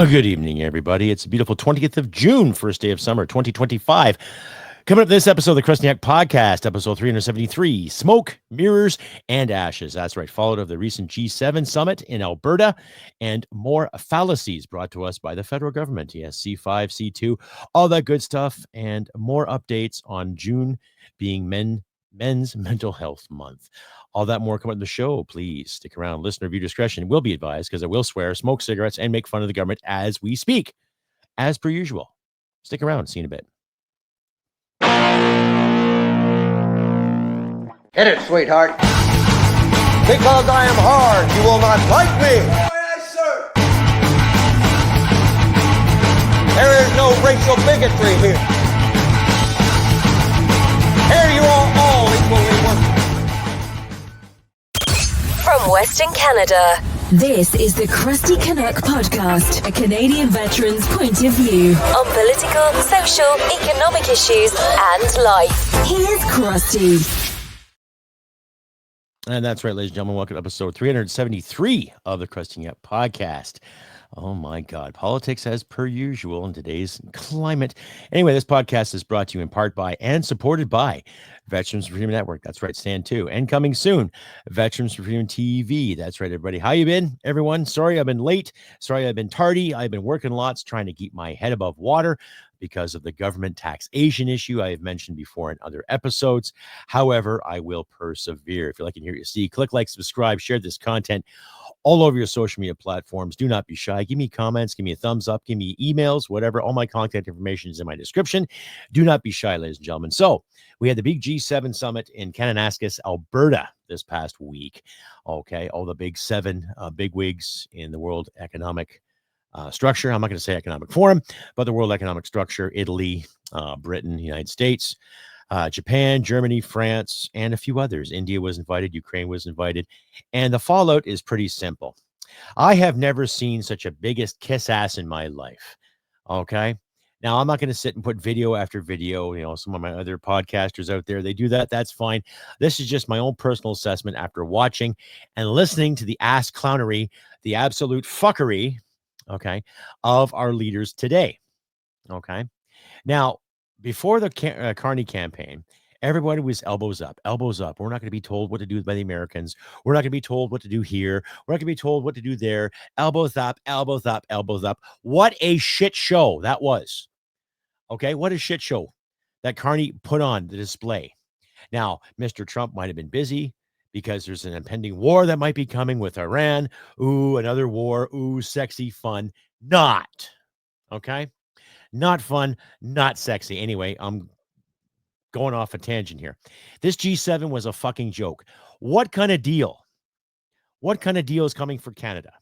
Good evening, everybody. It's a beautiful 20th of June, first day of summer 2025. Coming up this episode of the Crusty podcast, episode 373, Smoke, Mirrors, and Ashes. That's right, followed of the recent G7 summit in Alberta and more fallacies brought to us by the federal government. Yes, C5, C2, all that good stuff, and more updates on June being Men's Mental Health Month. All that more coming to the show. Please stick around. Listener view discretion will be advised because I will swear, smoke cigarettes, and make fun of the government as we speak, as per usual. Stick around. See you in a bit. Hit it, sweetheart. Because I am hard, you will not like me. Yes, sir. There is no racial bigotry here. Here you are all equally worthless. From Western Canada, this is the Crusty Canuck podcast, a Canadian veteran's point of view on political, social, economic issues, and life. Here's Crusty. And that's right, ladies and gentlemen. Welcome to episode 373 of the Crusty Canuck podcast. Oh my God, politics as per usual in today's climate. Anyway, this podcast is brought to you in part by and supported by Veterans for Freedom Network. That's right, Stand 2. And coming soon, Veterans for Freedom TV. That's right, everybody. How you been, everyone? Sorry I've been late. Sorry I've been tardy. I've been working lots trying to keep my head above water because of the government taxation issue I have mentioned before in other episodes. However, I will persevere. If you like and hear you see, click like, subscribe, share this content all over your social media platforms. Do not be shy. Give me comments, give me a thumbs up, give me emails, whatever. All my contact information is in my description. Do not be shy, ladies and gentlemen. So we had the big G7 summit in Canuck, Alberta this past week. Okay, all the big seven bigwigs in the world economic structure. I'm not going to say economic forum, but the world economic structure, Italy, Britain, United States, Japan, Germany, France, and a few others. India was invited. Ukraine was invited. And the fallout is pretty simple. I have never seen such a biggest kiss ass in my life. Okay. Now, I'm not going to sit and put video after video. You know, some of my other podcasters out there, they do that. That's fine. This is just my own personal assessment after watching and listening to the ass clownery, the absolute fuckery, okay, of our leaders today. Okay. Now, before the Carney campaign, everybody was elbows up, elbows up. We're not going to be told what to do by the Americans. We're not going to be told what to do here. We're not going to be told what to do there. Elbows up, elbows up, elbows up. What a shit show that was. Okay, what a shit show that Carney put on the display. Now, Mr. Trump might have been busy because there's an impending war that might be coming with Iran. Ooh, another war. Ooh, sexy, fun. Not. Okay? Not fun, not sexy. Anyway, I'm going off a tangent here. This G7 was a fucking joke. What kind of deal? What kind of deal is coming for Canada?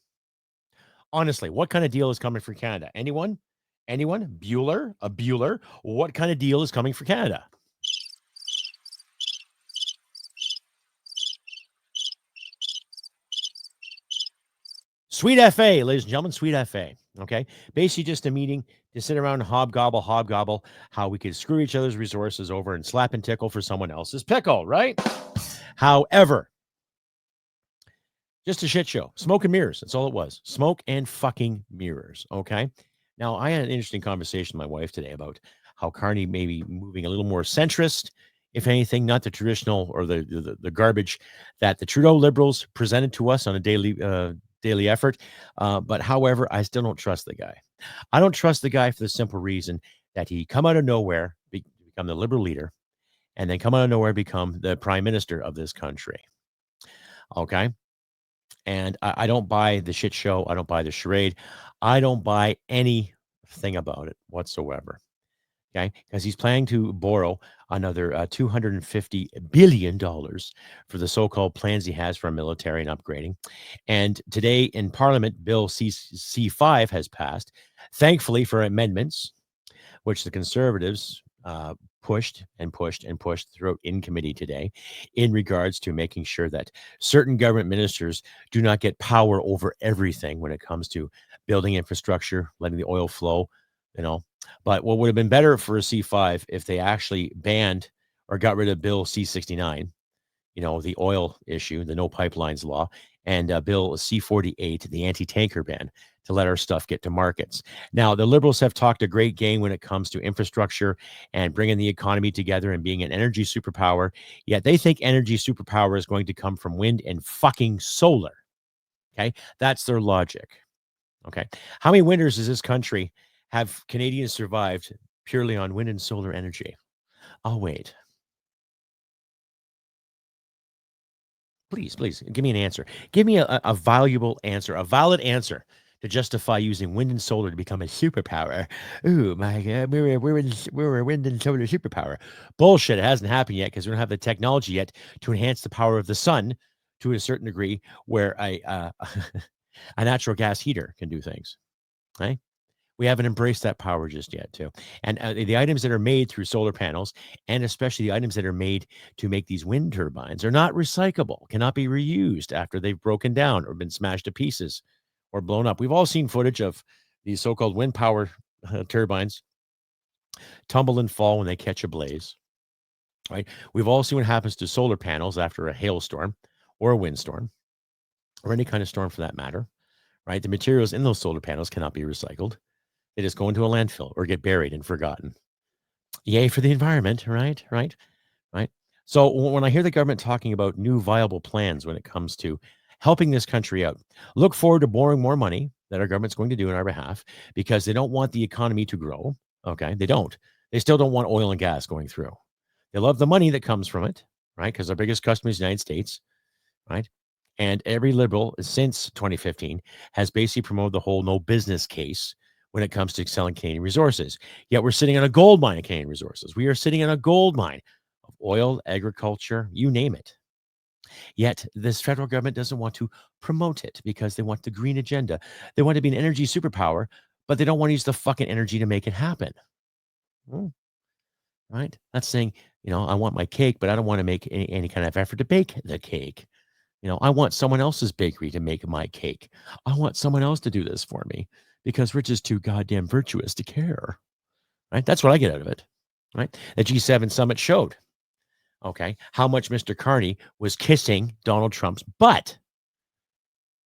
Honestly, what kind of deal is coming for Canada? Anyone? Anyone? Bueller? A Bueller? What kind of deal is coming for Canada? Sweet FA, ladies and gentlemen, sweet FA. Okay. Basically just a meeting to sit around and hobgobble how we could screw each other's resources over and slap and tickle for someone else's pickle, right? However, just a shit show. Smoke and mirrors. That's all it was. Smoke and fucking mirrors. Okay. Now, I had an interesting conversation with my wife today about how Carney may be moving a little more centrist, if anything, not the traditional or the garbage that the Trudeau Liberals presented to us on a daily effort. But however, I still don't trust the guy. I don't trust the guy for the simple reason that he come out of nowhere, become the Liberal leader, and then come out of nowhere, become the prime minister of this country. Okay. And I don't buy the shit show. I don't buy the charade. I don't buy anything about it whatsoever. Okay. Because he's planning to borrow another $250 billion for the so-called plans he has for our military and upgrading. And today in Parliament, Bill C5 has passed, thankfully for amendments, which the Conservatives pushed throughout in committee today in regards to making sure that certain government ministers do not get power over everything when it comes to building infrastructure, letting the oil flow, you know. But what would have been better for a C5 if they actually banned or got rid of Bill C69, the oil issue, the no pipelines law, and Bill C-48, the anti-tanker ban, to let our stuff get to markets. Now, the Liberals have talked a great game when it comes to infrastructure and bringing the economy together and being an energy superpower, yet they think energy superpower is going to come from wind and fucking solar. Okay? That's their logic. Okay? How many winters does this country have Canadians survived purely on wind and solar energy? I'll wait. Please, give me an answer. Give me a valuable answer, a valid answer to justify using wind and solar to become a superpower. Ooh, my God, we're a wind and solar superpower. Bullshit. It hasn't happened yet because we don't have the technology yet to enhance the power of the sun to a certain degree where a natural gas heater can do things. Right? We haven't embraced that power just yet, too. And the items that are made through solar panels, and especially the items that are made to make these wind turbines, are not recyclable, cannot be reused after they've broken down or been smashed to pieces or blown up. We've all seen footage of these so-called wind power turbines tumble and fall when they catch a blaze. Right? We've all seen what happens to solar panels after a hailstorm or a windstorm or any kind of storm for that matter. Right? The materials in those solar panels cannot be recycled. They just go into a landfill or get buried and forgotten. Yay for the environment, right? So when I hear the government talking about new viable plans when it comes to helping this country out, look forward to borrowing more money that our government's going to do on our behalf because they don't want the economy to grow. Okay, they don't. They still don't want oil and gas going through. They love the money that comes from it, right? Because our biggest customer is the United States, right? And every Liberal since 2015 has basically promoted the whole no business case when it comes to selling Canadian resources. Yet we're sitting on a gold mine of Canadian resources. We are sitting on a gold mine of oil, agriculture, you name it. Yet this federal government doesn't want to promote it because they want the green agenda. They want to be an energy superpower, but they don't want to use the fucking energy to make it happen. Right? That's saying, I want my cake, but I don't want to make any kind of effort to bake the cake. I want someone else's bakery to make my cake. I want someone else to do this for me because we're just too goddamn virtuous to care. Right? That's what I get out of it. Right? The G7 summit showed, okay, how much Mr. Carney was kissing Donald Trump's butt.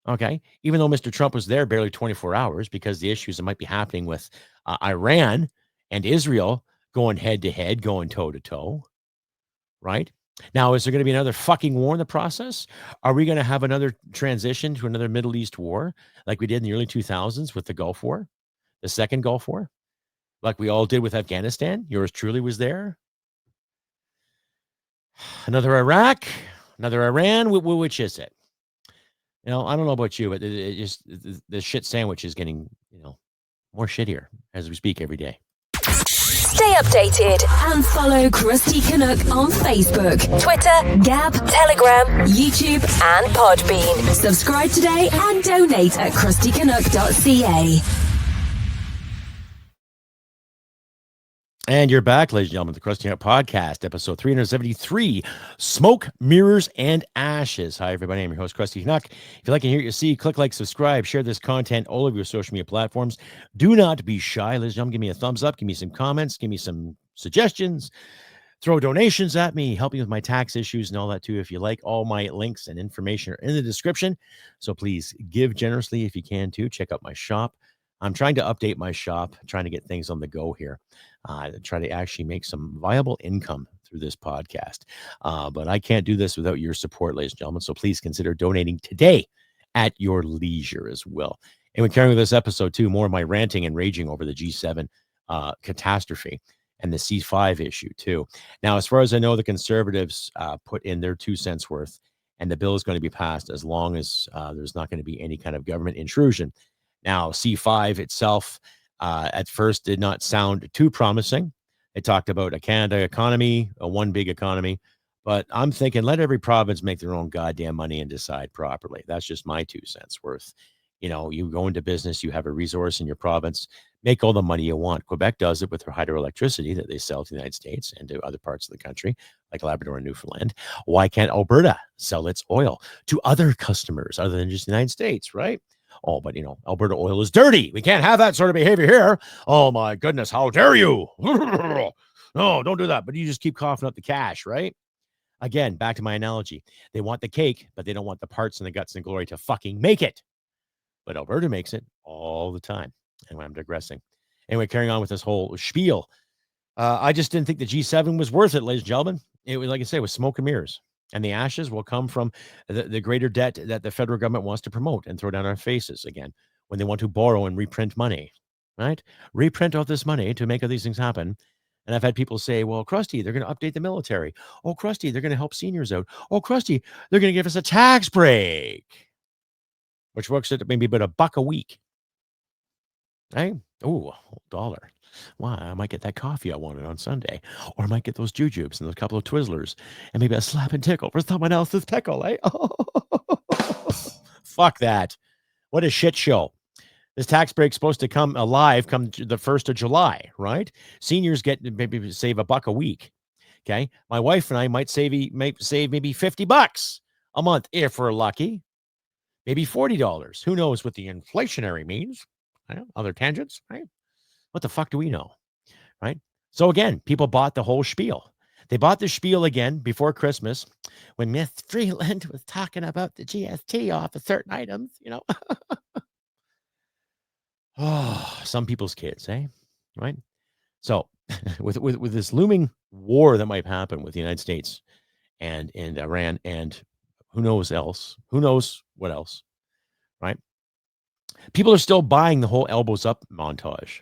Okay? Even though Mr. Trump was there barely 24 hours because the issues that might be happening with Iran and Israel going head to head, going toe to toe. Right? Now, is there going to be another fucking war in the process? Are we going to have another transition to another Middle East war like we did in the early 2000s with the Gulf War, the second Gulf War, like we all did with Afghanistan? Yours truly was there. Another Iraq, another Iran. Which is it? I don't know about you, but it just the shit sandwich is getting, more shittier as we speak every day. Stay updated and follow Crusty Canuck on Facebook, Twitter, Gab, Telegram, YouTube, and Podbean. Subscribe today and donate at crustycanuck.ca. And you're back, ladies and gentlemen, the Crusty Canuck Podcast, episode 373, Smoke, Mirrors, and Ashes. Hi, everybody. I'm your host, Crusty Canuck. If you like to hear what you see, click like, subscribe, share this content all over your social media platforms. Do not be shy, ladies and gentlemen. Give me a thumbs up. Give me some comments. Give me some suggestions. Throw donations at me. Help me with my tax issues and all that, too. If you like, all my links and information are in the description. So please give generously if you can, too. Check out my shop. I'm trying to update my shop, trying to get things on the go here, try to actually make some viable income through this podcast. But I can't do this without your support, ladies and gentlemen. So please consider donating today at your leisure as well. And we're carrying with this episode, too, more of my ranting and raging over the G7 catastrophe and the C5 issue, too. Now, as far as I know, the Conservatives put in their 2 cents worth, and the bill is going to be passed as long as there's not going to be any kind of government intrusion. Now, C5 itself at first did not sound too promising. They talked about a Canada economy, a one big economy. But I'm thinking let every province make their own goddamn money and decide properly. That's just my 2 cents worth. You go into business, you have a resource in your province, make all the money you want. Quebec does it with their hydroelectricity that they sell to the United States and to other parts of the country, like Labrador and Newfoundland. Why can't Alberta sell its oil to other customers other than just the United States, right? Oh, but Alberta oil is dirty. We can't have that sort of behavior here. Oh my goodness, how dare you? No, don't do that. But you just keep coughing up the cash, right? Again, back to my analogy. They want the cake, but they don't want the parts and the guts and the glory to fucking make it. But Alberta makes it all the time. Anyway, I'm digressing. Anyway, carrying on with this whole spiel. I just didn't think the G7 was worth it, ladies and gentlemen. It was, like I say, it was smoke and mirrors. And the ashes will come from the greater debt that the federal government wants to promote and throw down our faces again when they want to borrow and reprint money, right? Reprint all this money to make all these things happen. And I've had people say, well, Crusty, they're going to update the military. Oh, Crusty, they're going to help seniors out. Oh, Crusty, they're going to give us a tax break, which works at maybe about $1 a week. Right? Oh, $1. Wow, I might get that coffee I wanted on Sunday. Or I might get those jujubes and those couple of Twizzlers and maybe a slap and tickle for someone else's pickle, eh? Fuck that. What a shit show. This tax break's supposed to come alive come the 1st of July, right? Seniors get maybe save $1 a week. Okay. My wife and I might save maybe $50 a month if we're lucky. Maybe $40. Who knows what the inflationary means? Other tangents, right? What the fuck do we know? Right? So again, people bought the whole spiel. They bought the spiel again before Christmas when Miss Freeland was talking about the GST off of certain items, Oh, some people's kids, eh? Right? So with this looming war that might happen with the United States and Iran and who knows what else, right? People are still buying the whole elbows up montage.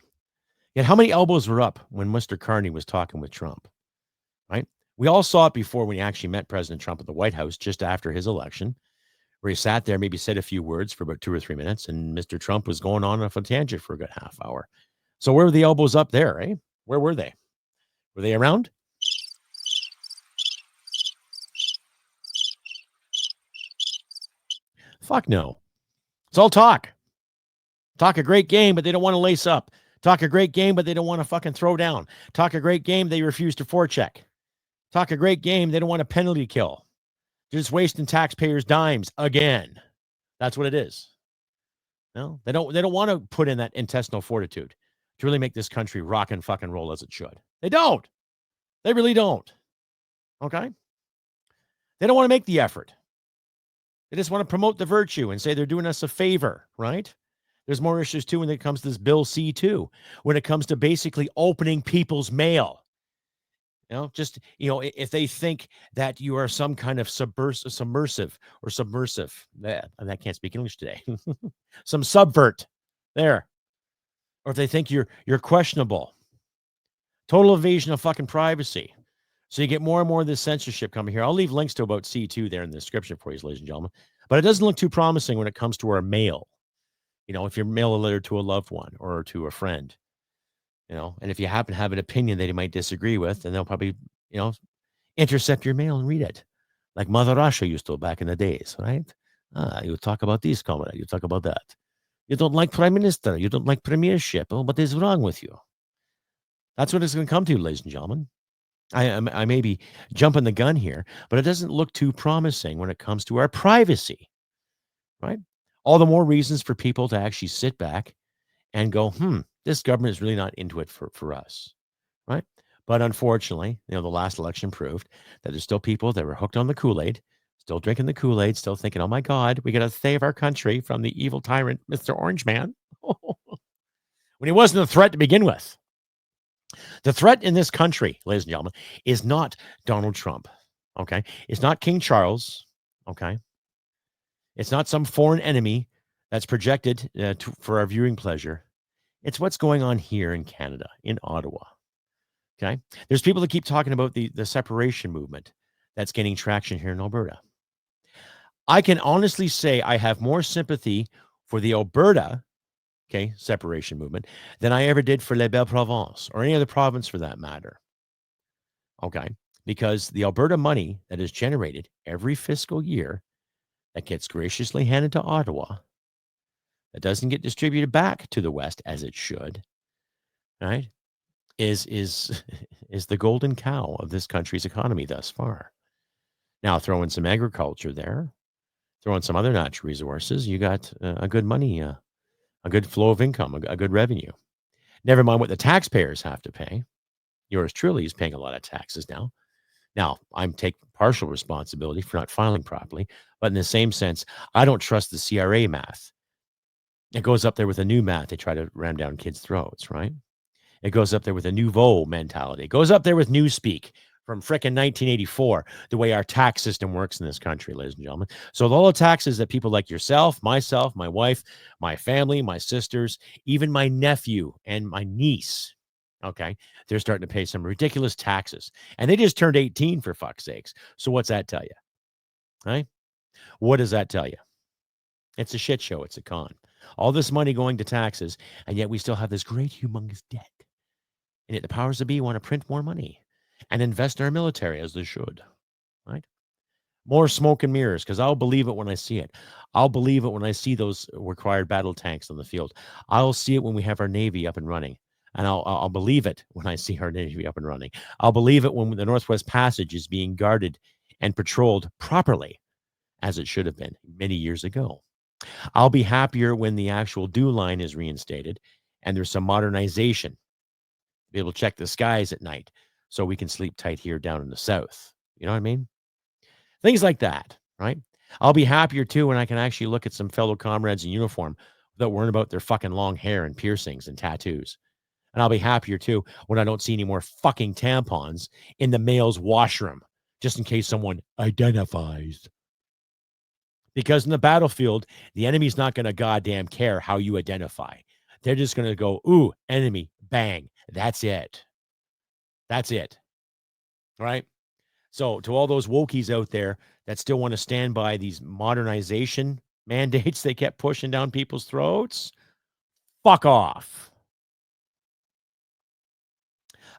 Yet how many elbows were up when Mr. Carney was talking with Trump, right? We all saw it before when he actually met President Trump at the White House just after his election, where he sat there, maybe said a few words for about 2 or 3 minutes, and Mr. Trump was going on a tangent for a good half hour. So where were the elbows up there, eh? Where were they? Were they around? Fuck no. It's all talk. Talk a great game, but they don't want to lace up. Talk a great game, but they don't want to fucking throw down. Talk a great game, they refuse to forecheck. Talk a great game, they don't want a penalty kill. They're just wasting taxpayers' dimes again. That's what it is. No, they don't want to put in that intestinal fortitude to really make this country rock and fucking roll as it should. They don't. They really don't. Okay? They don't want to make the effort. They just want to promote the virtue and say they're doing us a favor, right? There's more issues, too, when it comes to this Bill C-2, when it comes to basically opening people's mail. If they think that you are some kind of submersive. I can't speak English today. Some subvert there. Or if they think you're questionable. Total invasion of fucking privacy. So you get more and more of this censorship coming here. I'll leave links to about C2 there in the description for you, ladies and gentlemen. But it doesn't look too promising when it comes to our mail. If you mail a letter to a loved one or to a friend, and if you happen to have an opinion that you might disagree with, then they'll probably, intercept your mail and read it. Like Mother Russia used to back in the days, right? You talk about this, comrade. You talk about that. You don't like prime minister. You don't like premiership. Oh, what is wrong with you? That's what it's going to come to, ladies and gentlemen. I may be jumping the gun here, but it doesn't look too promising when it comes to our privacy, right? All the more reasons for people to actually sit back and go, this government is really not into it for us, right? But unfortunately, the last election proved that there's still people that were hooked on the Kool-Aid, still drinking the Kool-Aid, still thinking, oh my God, we got to save our country from the evil tyrant, Mr. Orange Man, when he wasn't a threat to begin with. The threat in this country, ladies and gentlemen, is not Donald Trump, okay? It's not King Charles, okay? It's not some foreign enemy that's projected for our viewing pleasure. It's what's going on here in Canada, in Ottawa. Okay. There's people that keep talking about the separation movement that's gaining traction here in Alberta. I can honestly say I have more sympathy for the Alberta, separation movement than I ever did for La Belle Province or any other province for that matter. Okay. Because the Alberta money that is generated every fiscal year that gets graciously handed to Ottawa, that doesn't get distributed back to the West as it should, right, is the golden cow of this country's economy thus far. Now, throw in some agriculture there, throw in some other natural resources, you got a good money, a good flow of income, a good revenue. Never mind what the taxpayers have to pay. Yours truly is paying a lot of taxes now. Now, I'm taking partial responsibility for not filing properly, but in the same sense, I don't trust the CRA math. It goes up there with a new math. They try to ram down kids' throats, right? It goes up there with a nouveau mentality. It goes up there with Newspeak from frickin' 1984, the way our tax system works in this country, ladies and gentlemen. So all the taxes that people like yourself, myself, my wife, my family, my sisters, even my nephew and my niece, okay, they're starting to pay some ridiculous taxes. And they just turned 18, for fuck's sakes. So what's that tell you? Right? What does that tell you? It's a shit show. It's a con. All this money going to taxes, and yet we still have this great, humongous debt. And yet the powers that be want to print more money and invest in our military as they should, right? More smoke and mirrors, because I'll believe it when I see it. I'll believe it when I see those required battle tanks on the field. I'll see it when we have our Navy up and running. And I'll believe it when I see our Navy up and running. I'll believe it when the Northwest Passage is being guarded and patrolled properly, as it should have been many years ago. I'll be happier when the actual dew line is reinstated and there's some modernization. Be able to check the skies at night so we can sleep tight here down in the south. You know what I mean? Things like that, right? I'll be happier too when I can actually look at some fellow comrades in uniform without worrying about their fucking long hair and piercings and tattoos. And I'll be happier too when I don't see any more fucking tampons in the male's washroom, just in case someone identifies. Because in the battlefield, the enemy's not going to goddamn care how you identify. They're just going to go, ooh, enemy, bang. That's it. That's it. Right? So to all those wokies out there that still want to stand by these modernization mandates they kept pushing down people's throats, fuck off.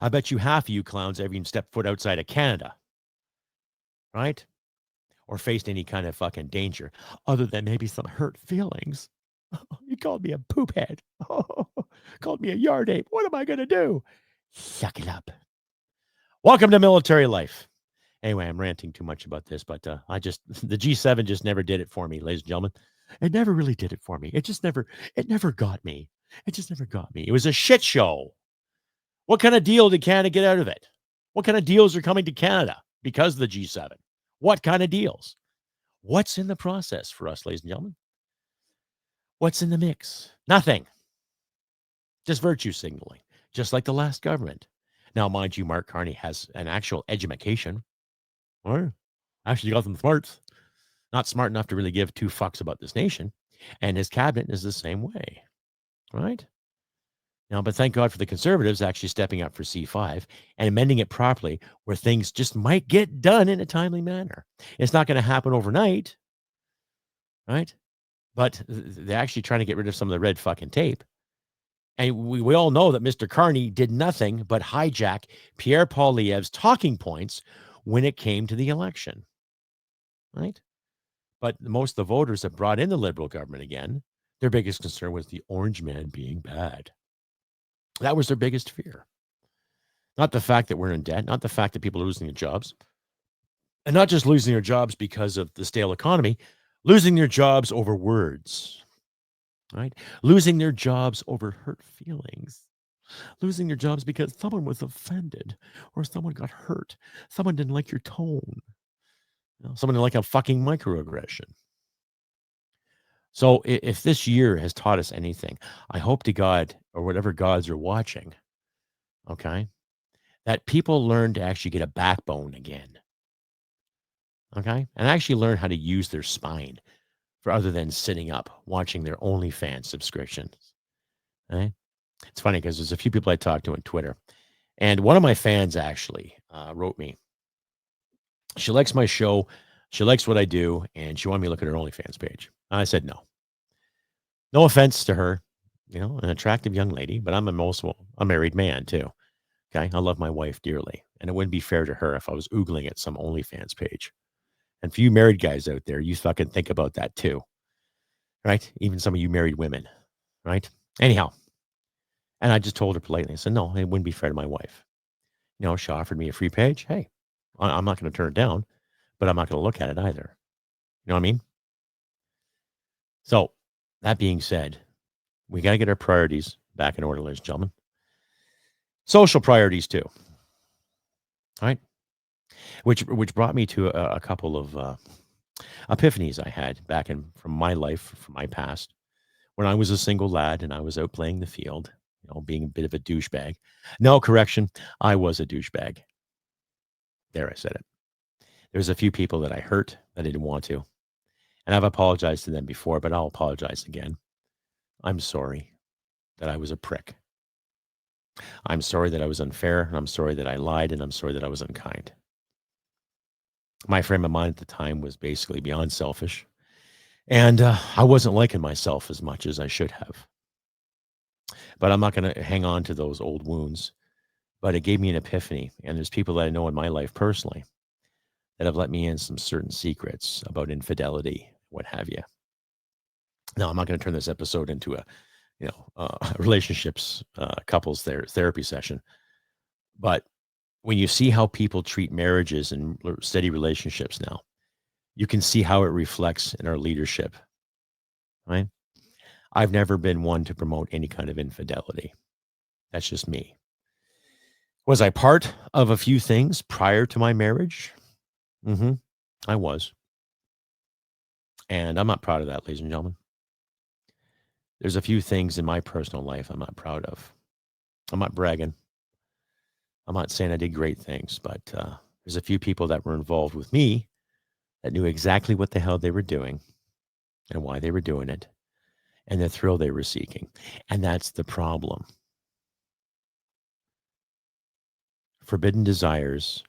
I bet you half of you clowns ever even stepped foot outside of Canada. Right? Or faced any kind of fucking danger other than maybe some hurt feelings. You called me a poop head. Called me a yard ape. What am I going to do? Suck it up. Welcome to military life. Anyway, I'm ranting too much about this, but the G7 just never did it for me, ladies and gentlemen. It never really did it for me. It never got me. It just never got me. It was a shit show. What kind of deal did Canada get out of it? What kind of deals are coming to Canada because of the G7? What kind of deals? What's in the process for us, ladies and gentlemen? What's in the mix? Nothing. Just virtue signaling, just like the last government. Now, mind you, Mark Carney has an actual education. Or actually got some smarts. Not smart enough to really give two fucks about this nation. And his cabinet is the same way. Right? Now, but thank God for the conservatives actually stepping up for C5 and amending it properly where things just might get done in a timely manner. It's not going to happen overnight, right? But they're actually trying to get rid of some of the red fucking tape. And we all know that Mr. Carney did nothing but hijack Pierre Poilievre's talking points when it came to the election, right? But most of the voters that brought in the Liberal government again, their biggest concern was the orange man being bad. That was their biggest fear. Not the fact that we're in debt, not the fact that people are losing their jobs, and not just losing their jobs because of the stale economy, losing their jobs over words, right? Losing their jobs over hurt feelings, losing their jobs because someone was offended or someone got hurt. Someone didn't like your tone. Someone didn't like a fucking microaggression. So if this year has taught us anything, I hope to God, or whatever gods are watching, okay, that people learn to actually get a backbone again, okay, and actually learn how to use their spine for other than sitting up watching their OnlyFans subscriptions. Okay? It's funny because there's a few people I talked to on Twitter, and one of my fans actually wrote me. She likes my show, she likes what I do, and she wanted me to look at her OnlyFans page. I said no. No offense to her, an attractive young lady, but I'm a married man too. Okay, I love my wife dearly, and it wouldn't be fair to her if I was oogling at some OnlyFans page. And for you married guys out there, you fucking think about that too, right? Even some of you married women, right? Anyhow, and I just told her politely, I said, no, it wouldn't be fair to my wife. She offered me a free page. Hey, I'm not going to turn it down, but I'm not going to look at it either. You know what I mean? So that being said, we got to get our priorities back in order, ladies and gentlemen. Social priorities too. All right. which brought me to a couple of epiphanies I had back from my life, from my past, when I was a single lad and I was out playing the field, being a bit of a douchebag. No, correction, I was a douchebag. There, I said it. There's a few people that I hurt that I didn't want to, and I've apologized to them before, but I'll apologize again. I'm sorry that I was a prick. I'm sorry that I was unfair, and I'm sorry that I lied, and I'm sorry that I was unkind. My frame of mind at the time was basically beyond selfish, and I wasn't liking myself as much as I should have. But I'm not going to hang on to those old wounds. But it gave me an epiphany, and there's people that I know in my life personally that have let me in some certain secrets about infidelity, what have you. Now, I'm not going to turn this episode into a relationships, couples therapy session. But when you see how people treat marriages and steady relationships now, you can see how it reflects in our leadership, right? I've never been one to promote any kind of infidelity. That's just me. Was I part of a few things prior to my marriage? I was. And I'm not proud of that, ladies and gentlemen. There's a few things in my personal life I'm not proud of. I'm not bragging. I'm not saying I did great things, but there's a few people that were involved with me that knew exactly what the hell they were doing and why they were doing it and the thrill they were seeking. And that's the problem. Forbidden desires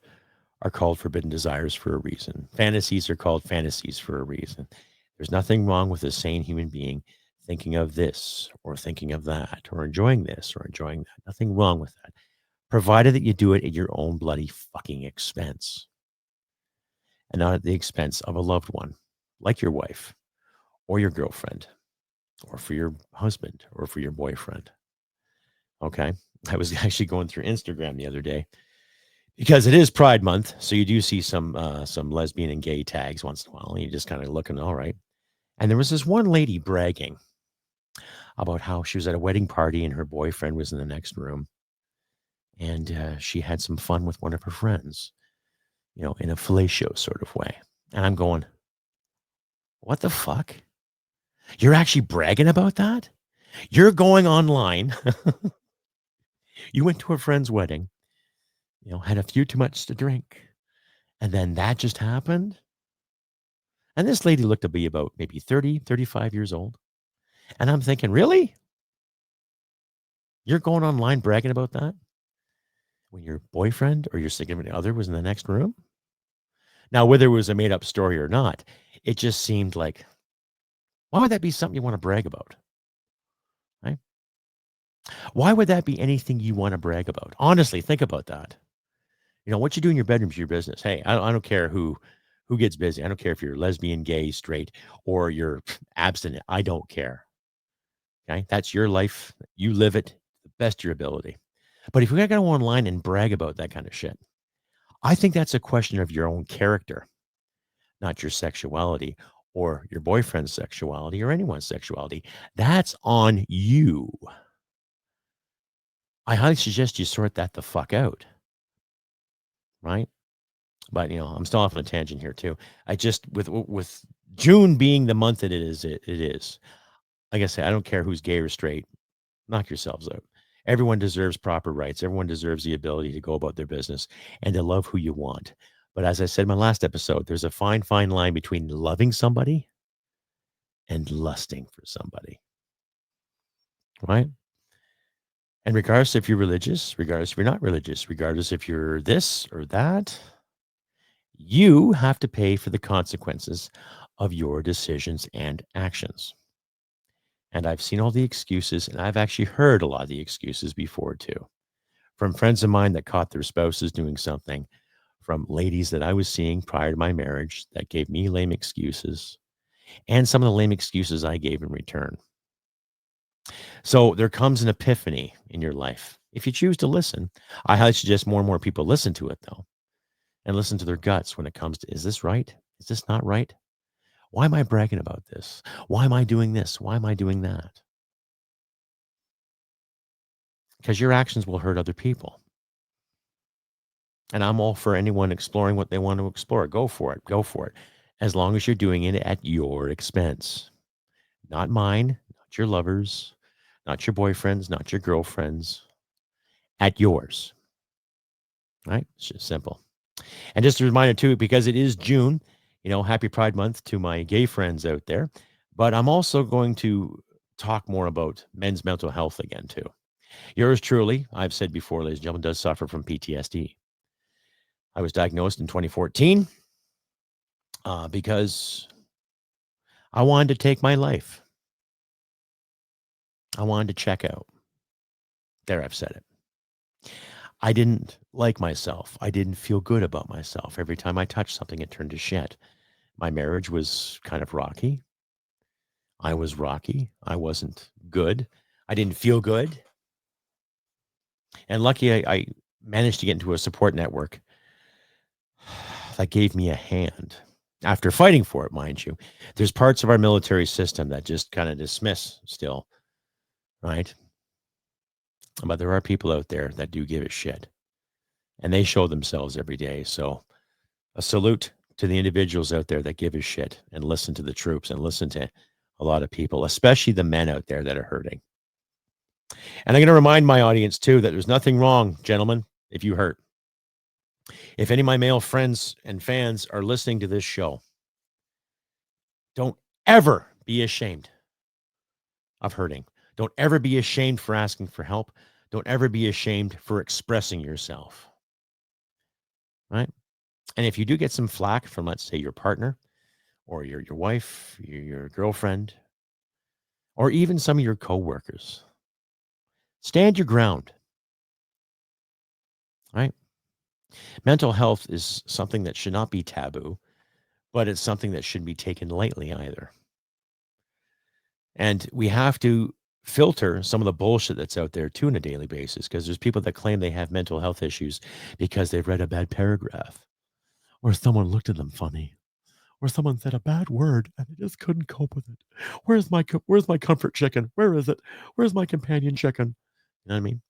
are called forbidden desires for a reason. Fantasies are called fantasies for a reason. There's nothing wrong with a sane human being thinking of this or thinking of that or enjoying this or enjoying that. Nothing wrong with that, provided that you do it at your own bloody fucking expense and not at the expense of a loved one, like your wife or your girlfriend or for your husband or for your boyfriend. Okay. I was actually going through Instagram the other day because it is Pride Month. So you do see some lesbian and gay tags once in a while. And you're just kind of looking, all right. And there was this one lady bragging about how she was at a wedding party and her boyfriend was in the next room. And she had some fun with one of her friends, in a fellatio sort of way. And I'm going, what the fuck? You're actually bragging about that? You're going online. You went to a friend's wedding, had a few too much to drink. And then that just happened. And this lady looked to be about maybe 30, 35 years old. And I'm thinking, really? You're going online bragging about that when your boyfriend or your significant other was in the next room? Now, whether it was a made up story or not, it just seemed like, why would that be something you want to brag about? Right? Why would that be anything you want to brag about? Honestly, think about that. What you do in your bedroom is your business. Hey, I don't care who gets busy. I don't care if you're lesbian, gay, straight, or you're abstinent. I don't care. Okay. That's your life. You live it to the best of your ability. But if we got to go online and brag about that kind of shit, I think that's a question of your own character, not your sexuality or your boyfriend's sexuality or anyone's sexuality. That's on you. I highly suggest you sort that the fuck out. Right? But I'm still off on a tangent here too. I just with June being the month that it is. Like I say, I don't care who's gay or straight. Knock yourselves out. Everyone deserves proper rights. Everyone deserves the ability to go about their business and to love who you want. But as I said in my last episode, there's a fine line between loving somebody and lusting for somebody. Right? And regardless if you're religious, regardless if you're not religious, regardless if you're this or that, you have to pay for the consequences of your decisions and actions. And I've seen all the excuses, and I've actually heard a lot of the excuses before too, from friends of mine that caught their spouses doing something, from ladies that I was seeing prior to my marriage that gave me lame excuses, and some of the lame excuses I gave in return. So there comes an epiphany in your life. If you choose to listen, I highly suggest more and more people listen to it though, and listen to their guts when it comes to, is this right? Is this not right? Why am I bragging about this? Why am I doing this? Why am I doing that? Because your actions will hurt other people. And I'm all for anyone exploring what they want to explore. Go for it. Go for it. As long as you're doing it at your expense, not mine, not your lovers, not your boyfriends, not your girlfriends, at yours. Right? It's just simple. And just a reminder, too, because it is June, happy Pride Month to my gay friends out there. But I'm also going to talk more about men's mental health again, too. Yours truly, I've said before, ladies and gentlemen, does suffer from PTSD. I was diagnosed in 2014 because I wanted to take my life. I wanted to check out. There, I've said it. I didn't like myself. I didn't feel good about myself. Every time I touched something, it turned to shit. My marriage was kind of rocky. I was rocky. I wasn't good. I didn't feel good. And lucky I managed to get into a support network that gave me a hand. After fighting for it, mind you, there's parts of our military system that just kind of dismiss still, right? But there are people out there that do give a shit, and they show themselves every day. So a salute to the individuals out there that give a shit and listen to the troops and listen to a lot of people, especially the men out there that are hurting. And I'm going to remind my audience, too, that there's nothing wrong, gentlemen, if you hurt. If any of my male friends and fans are listening to this show, don't ever be ashamed of hurting. Don't ever be ashamed for asking for help. Don't ever be ashamed for expressing yourself. Right? And if you do get some flack from, let's say, your partner or your wife, your girlfriend, or even some of your coworkers, stand your ground. Right? Mental health is something that should not be taboo, but it's something that shouldn't be taken lightly either. And we have to filter some of the bullshit that's out there too on a daily basis, because there's people that claim they have mental health issues because they've read a bad paragraph, or someone looked at them funny, or someone said a bad word and they just couldn't cope with it. Where's my comfort chicken? Where is it? Where's my companion chicken? You know what I mean?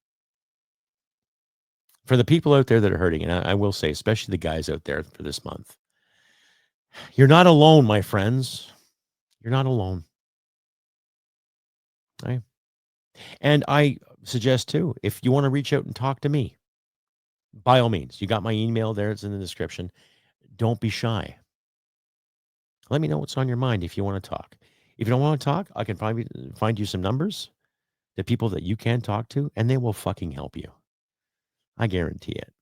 For the people out there that are hurting, and I will say, especially the guys out there for this month, you're not alone, my friends. You're not alone. Right? And I suggest, too, if you want to reach out and talk to me, by all means, you got my email there. It's in the description. Don't be shy. Let me know what's on your mind if you want to talk. If you don't want to talk, I can find you some numbers, the people that you can talk to, and they will fucking help you. I guarantee it.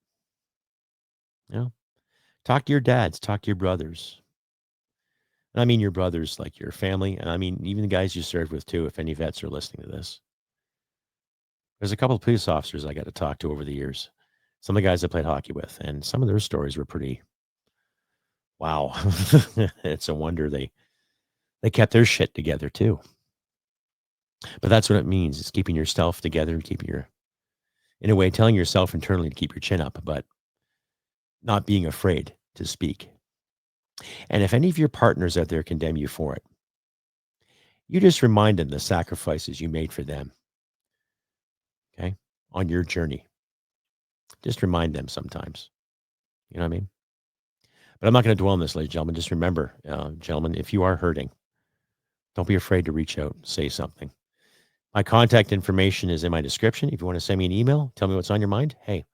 Talk to your dads, talk to your brothers. And I mean your brothers, like your family, and I mean even the guys you served with too, if any vets are listening to this. There's a couple of police officers I got to talk to over the years. Some of the guys I played hockey with, and some of their stories were pretty, wow. It's a wonder they kept their shit together too. But that's what it means. It's keeping yourself together, in a way, telling yourself internally to keep your chin up, but not being afraid to speak. And if any of your partners out there condemn you for it, you just remind them the sacrifices you made for them. Okay? On your journey. Just remind them sometimes. You know what I mean? But I'm not going to dwell on this, ladies and gentlemen. Just remember, gentlemen, if you are hurting, don't be afraid to reach out and say something. My contact information is in my description. If you want to send me an email, tell me what's on your mind. Hey,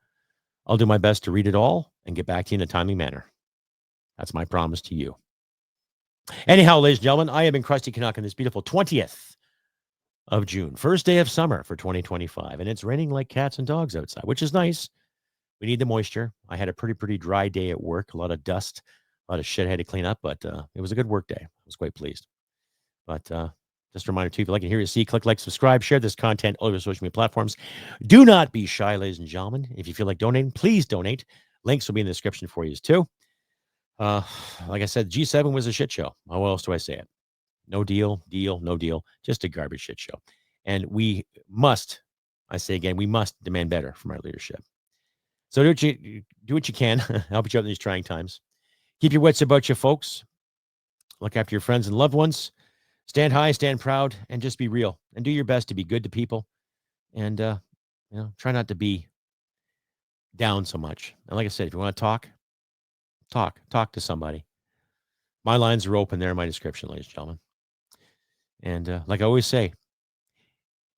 I'll do my best to read it all and get back to you in a timely manner. That's my promise to you. Anyhow, ladies and gentlemen, I have been Crusty Canuck on this beautiful 20th of June, first day of summer for 2025. And it's raining like cats and dogs outside, which is nice. We need the moisture. I had a pretty dry day at work, a lot of dust, a lot of shit I had to clean up, but it was a good work day. I was quite pleased. But just a reminder, too, if you like to hear you see, click like, subscribe, share this content, all your social media platforms. Do not be shy, ladies and gentlemen. If you feel like donating, please donate. Links will be in the description for you, too. Like I said, G7 was a shit show. How else do I say it? No deal, no deal. Just a garbage shit show. And we must, I say again, we must demand better from our leadership. So do what you can. Help each other in these trying times. Keep your wits about you, folks. Look after your friends and loved ones. Stand high, stand proud, and just be real. And do your best to be good to people. And, try not to be down so much. And like I said, if you want to talk to somebody. My lines are open there in my description, ladies and gentlemen. And like I always say,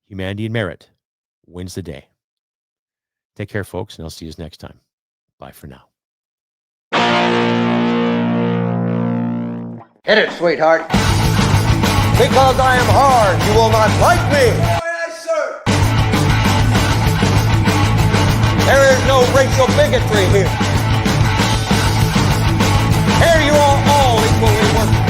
humanity and merit wins the day. Take care, folks, and I'll see you next time. Bye for now. Hit it, sweetheart. Because I am hard, you will not like me. Yes, sir. There is no racial bigotry here. Here you are all equally worthless.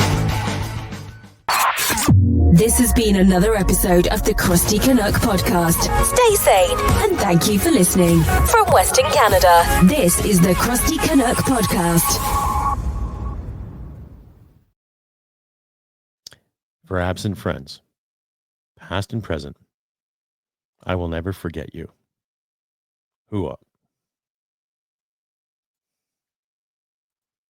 This has been another episode of the Crusty Canuck podcast. Stay sane and thank you for listening. From Western Canada, this is the Crusty Canuck podcast. For absent friends, past and present, I will never forget you. Hooah.